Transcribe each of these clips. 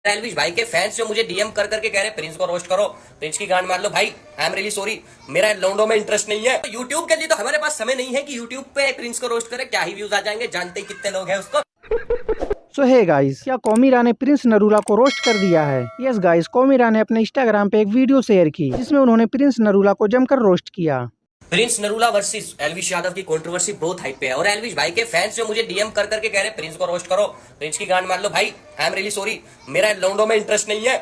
एलविश भाई के फैंस जो मुझे डीएम कर करके कह रहे प्रिंस को रोस्ट करो, प्रिंस की गांड मार लो। भाई आई एम रियली सॉरी, मेरा लौंडों में इंटरेस्ट नहीं है। तो यूट्यूब के लिए तो हमारे पास समय नहीं है कि यूट्यूब पे प्रिंस को रोस्ट करे। क्या ही व्यूज आ जाएंगे, जानते ही कितने लोग हैं उसको। सो हे गाइस, क्या कौमिरा ने प्रिंस नरूला को रोस्ट कर दिया है? यस गाइस, कौमिरा ने अपने इंस्टाग्राम पे एक वीडियो शेयर की जिसमें उन्होंने प्रिंस नरूला को जमकर रोस्ट किया। प्रिंस नरूला वर्सेस एलविश यादव की कंट्रोवर्सी बहुत हाइप पे है और एलविश भाई के फैंस जो मुझे डीएम कर करके कह रहे प्रिंस को रोस्ट करो, प्रिंस की गांड मार लो। भाई आई एम रियली सॉरी, मेरा लौंडों में इंटरेस्ट नहीं है।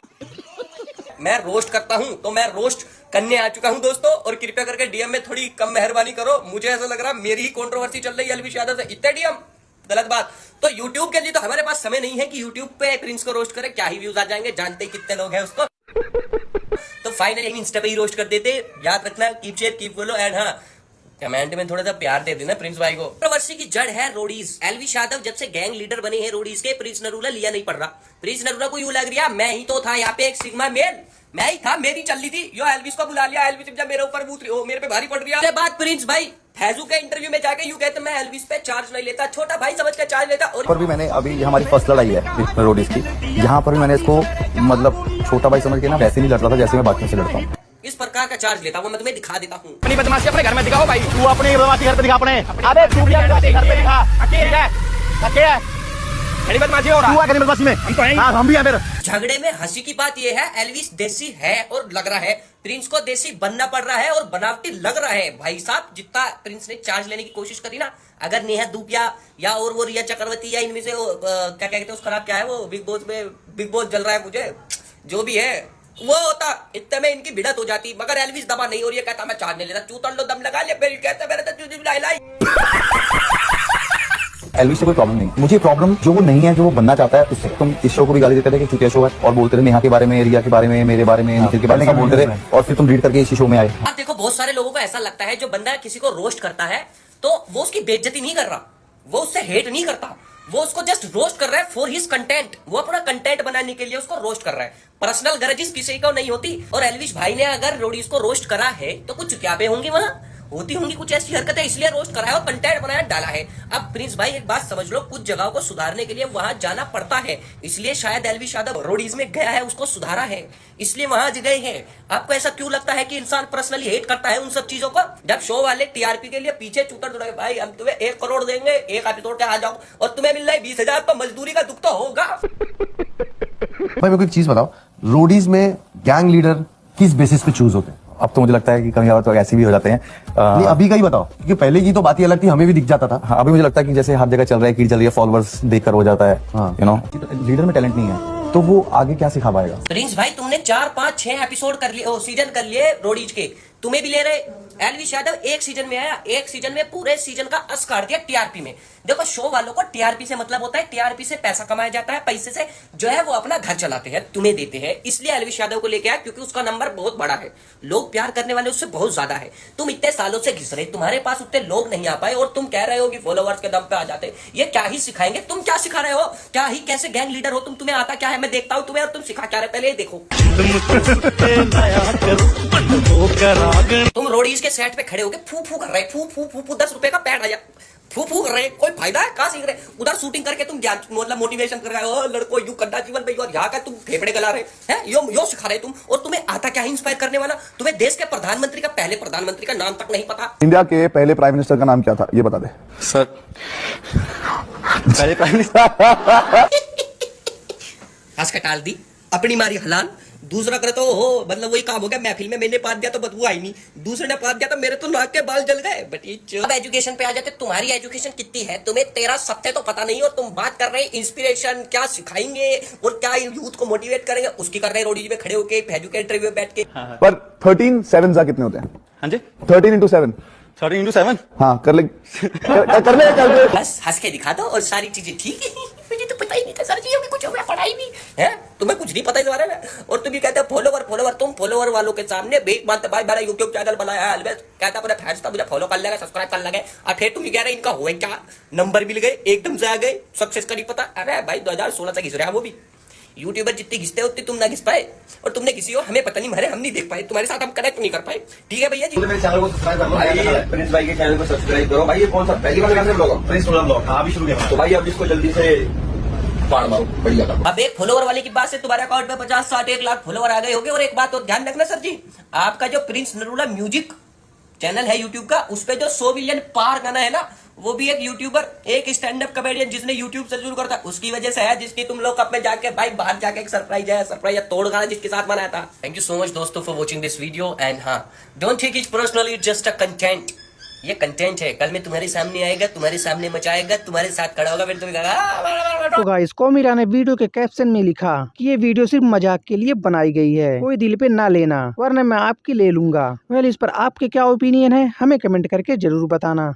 मैं रोस्ट करता हूं तो मैं रोस्ट करने आ चुका हूं दोस्तों, और कृपया करके डीएम में थोड़ी कम मेहरबानी करो। मुझे ऐसा लग रहा है मेरी ही कंट्रोवर्सी चल रही है एलविश यादव से, इतने डीएम गलत बात। तो यूट्यूब के लिए तो हमारे पास समय नहीं है कि यूट्यूब पे प्रिंस को रोस्ट करे। क्या ही व्यूज आ जाएंगे, जानते ही कितने लोग हैं उसको। तो फाइनली इंस्टा पे ही रोस्ट कर देते। याद रखना, keep share keep follow and हाँ, कमेंट में थोड़ा सा प्यार दे देना प्रिंस भाई को। कंट्रोवर्सी की जड़ है रोडीज। एलविश यादव जब से गैंग लीडर बने हैं रोडीज के, प्रिंस नरूला लिया नहीं पड़ रहा। प्रिंस नरूला को यूं लग रहा मैं ही तो था यहाँ पे एक सिग्मा मेल, मैं ही था, मेरी चल रही थी। यो एलविश को बुला लिया, एलविश जब मेरे ऊपर बूत रही हो, मेरे पे भारी पड़ रही है। बात प्रिंस भाई फैजू के इंटरव्यू में जाके यूं कहते मैं एलविश पे चार्ज नहीं लेता, छोटा भाई समझ के चार्ज लेता। और पर भी मैंने अभी हमारी फर्स्ट लड़ाई है रोडीज की, यहाँ पर भी मैंने इसको मतलब छोटा भाई समझ के ना वैसे नहीं लड़ रहा था जैसे मैं बाकी से लड़ता हूँ। इस प्रकार का चार्ज लेता हूँ मैं तुम्हें दिखा देता हूँ। अपनी बदमाशी अपने घर में दिखाओ भाई, तू अपनी बदमाशी घर पे दिखा अपने। अरे तू भी अपने घर पे दिखा, अकेला है बड़ी बदमाशी हो रहा है। तू आके बदमाशी में हम तो हैं, हां हम भी हैं। फिर झगड़े में हंसी की बात यह है एलविश देसी है और लग रहा है, प्रिंस को देसी बनना पड़ रहा है और बनावटी लग रहा है। भाई साहब जितना प्रिंस ने चार्ज लेने की कोशिश करी ना, अगर नेहा दूपिया या और वो रिया चक्रवर्ती या इनमें से क्या कहते हैं उसका नाम क्या है, वो बिग बॉस में बिग बॉस जल रहा है मुझे, जो भी है वो होता, इतने में इनकी भिड़त हो जाती। मगर एलविश दबा नहीं और ये कहता मैं चार्ज नहीं लेता। चूतन लो दम लगा ले, कहता मेरे तो लाई। एलविश से कोई प्रॉब्लम नहीं, मुझे प्रॉब्लम जो वो नहीं है, जो वो बनना चाहता है उससे। तुम इस शो को भी गाली देते थे कि चुतिया शो है, और बोलते थे नेहा के बारे में, रिया के बारे में, मेरे बारे में, निखिल के बारे में बोलते थे, और फिर तुम रीड करके इसी शो में आए। आप देखो बहुत सारे लोगों को ऐसा लगता है जो बंदा किसी को रोस्ट करता है तो वो उसकी बेइज्जती नहीं कर रहा, वो उससे हेट नहीं करता, वो उसको जस्ट रोस्ट कर रहा है फॉर हिज कंटेंट। वो अपना कंटेंट बनाने के लिए उसको रोस्ट कर रहा है, पर्सनल ग्रजेस किसी को नहीं होती। और एलविश भाई ने अगर रोडीज को रोस्ट करा है तो कुछ चुतियापे होंगी, वहां होती होंगी कुछ ऐसी हरकतें, इसलिए रोस्ट करा है और कंटेंट बनाया डाला है। अब प्रिंस भाई एक बात समझ लो, कुछ जगहों को सुधारने के लिए वहां जाना पड़ता है, इसलिए शायद एलविश यादव रोडीज में गया है, उसको सुधारा है, इसलिए वहां गए हैं। आपको ऐसा क्यों लगता है कि इंसान पर्सनली हेट करता है उन सब चीजों को? जब शो वाले टीआरपी के लिए पीछे चूतर जुड़े, भाई हम तुम्हें 1 करोड़ देंगे, एक एपिसोड के आ जाओ, और तुम्हें मिल रहा है 20,000, तो मजदूरी का दुख तो होगा। भाई मेरे को एक चीज बताओ, रोडीज में गैंग लीडर किस बेसिस पे चूज होते हैं? अब तो मुझे लगता है कि कभी तो ऐसे भी हो जाते हैं। नहीं अभी का ही बताओ, क्योंकि पहले की तो बात ही अलग थी, हमें भी दिख जाता था। हाँ, अभी मुझे लगता है कि जैसे हर जगह चल रहा है कि चल रही है, फॉलोअर्स देखकर हो जाता है, हाँ। You know. लीडर में टैलेंट नहीं है तो वो आगे क्या सिखा पाएगा? प्रिंस भाई तुमने 4, 5, 6 एपिसोड कर लिए, सीजन कर लिए रोडीज के, तुम्हें भी ले रहे। एलविश यादव एक सीजन में आया, एक सीजन में पूरे सीजन का अस काट दिया टीआरपी में। देखो शो वालों को टीआरपी से मतलब होता है, टीआरपी से पैसा कमाया जाता है, पैसे से जो है वो अपना घर चलाते हैं, तुम्हें देते हैं। इसलिए एलविश यादव को लेके आया क्योंकि उसका नंबर बहुत बड़ा है, लोग प्यार करने वाले उससे बहुत ज्यादा है। तुम इतने सालों से घिस रहे, तुम्हारे पास उतने लोग नहीं आ पाए और तुम कह रहे हो कि फॉलोवर्स के दम पे आ जाते। ये क्या ही सिखाएंगे? तुम क्या सिखा रहे हो? क्या ही कैसे गैंग लीडर हो तुम? तुम्हें आता क्या है? मैं देखता हूं तुम्हें, और तुम सिखा क्या रहे पहले देखो। तुम रोडीज के सेट पे खड़े होके फू फू कर रहे, फू फू फू फू, 10 रुपए का पैड आया, फू फू कर रहे, कोई फायदा है? कहां सीख रहे? उधर शूटिंग करके तुम ज्ञान मतलब मोटिवेशन कर रहे हो, लड़को यू करना जीवन में, और यहाँ का तुम फेफड़े गला रहे हैं, यो सिखा रहे तुम। और तुम्हें आता क्या है इंस्पायर करने वाला? तुम्हें देश के प्रधानमंत्री का, पहले प्रधानमंत्री का नाम तक नहीं पता। इंडिया के पहले प्राइम मिनिस्टर का नाम क्या था, ये बता दे सर। पहले प्राइम मिनिस्टर हंस के टाल दी, अपनी मारी हलान। दूसरा करे तो हो मतलब वही काम हो गया, महफिल में मैंने पाद दिया तो बदबू आई नहीं, दूसरे ने पाद दिया तो मेरे तो नाक के बाल जल गए। बट अब एजुकेशन पे आ जाते, तुम्हारी एजुकेशन कितनी है? तुम्हें 13 सत्य तो पता नहीं, और तुम बात कर रहे इंस्पिरेशन क्या सिखाएंगे और क्या यूथ को मोटिवेट करेंगे, उसकी कर रहे रोडीज में खड़े होके फैजू के इंटरव्यू में बैठ के। पर 13 7 जा कितने होते हैं? हाँ जी, 13 into 7। 13 into 7। हाँ कर ले कर ले। बस हंस के दिखा दो और सारी चीजें ठीक है। मुझे तो पता ही नहीं था सर जी, अभी कुछ हो गया, पढ़ाई भी है, तुम्हें कुछ नहीं पता इस बारे में। और तुम भी कहते हो फॉलोवर, तुम फॉलोवर वालों के सामने बेक मानते, भाई मेरा यूट्यूब चैनल बनाया है, अलवेज कहता पूरा फैंस था, मुझे फॉलो कर लेगा, सब्सक्राइब कर लगे, और फिर तुम कह रहे इनका हुआ क्या, नंबर मिल गए, एकदम से आ गए, सक्सेस का नहीं पता। अरे भाई 2016 से घिस रहा है वो भी। यूट्यूबर जितने घिसते उतने तुम ना घिस पाए, और तुमने किसी हो हमें पता नहीं, मरे हम नहीं देख पाए, तुम्हारे साथ हम कनेक्ट नहीं कर पाए। ठीक है भैया जी, मेरे चैनल को सब्सक्राइब कर लो भाई, प्रिंस भाई के चैनल को सब्सक्राइब करो भाई। ये कौन सा पहली बार कैसे ब्लॉग? प्रिंस ब्लॉग हाँ अभी शुरू किया, तो भाई अब इसको जल्दी से पाड़ मारो बढ़िया करो। अब एक फॉलोवर वाले की बात से तुम्हारे अकाउंट में 50, 60, 1 लाख फॉलोवर आ गए होंगे। और एक बात और ध्यान रखना सर जी, आपका जो प्रिंस नरूला म्यूजिक चैनल है यूट्यूब का, उस पे जो 100 मिलियन पार गाना है ना, वो भी एक यूट्यूबर, एक स्टैंड अप कॉमेडियन जिसने यूट्यूब से शुरू करता उसकी वजह से है, जिसकी तुम लोग अपने जाके भाई बाहर जाके एक सरप्राइज या तोड़ गाना जिसके साथ मनाया था। थैंक यू सो मच दोस्तों for watching this video. And हाँ, don't take it personally, it's just a content. ये कंटेंट है, कल में तुम्हारे सामने आएगा, तुम्हारे सामने मचाएगा, तुम्हारे साथ खड़ा होगा, फिर तुम्हें तो गाइस कौमिरा ने वीडियो के कैप्शन में लिखा कि ये वीडियो सिर्फ मजाक के लिए बनाई गई है, कोई दिल पे ना लेना वरना मैं आपकी ले लूंगा। वेल, इस पर आपके क्या ओपिनियन है हमें कमेंट करके जरूर बताना।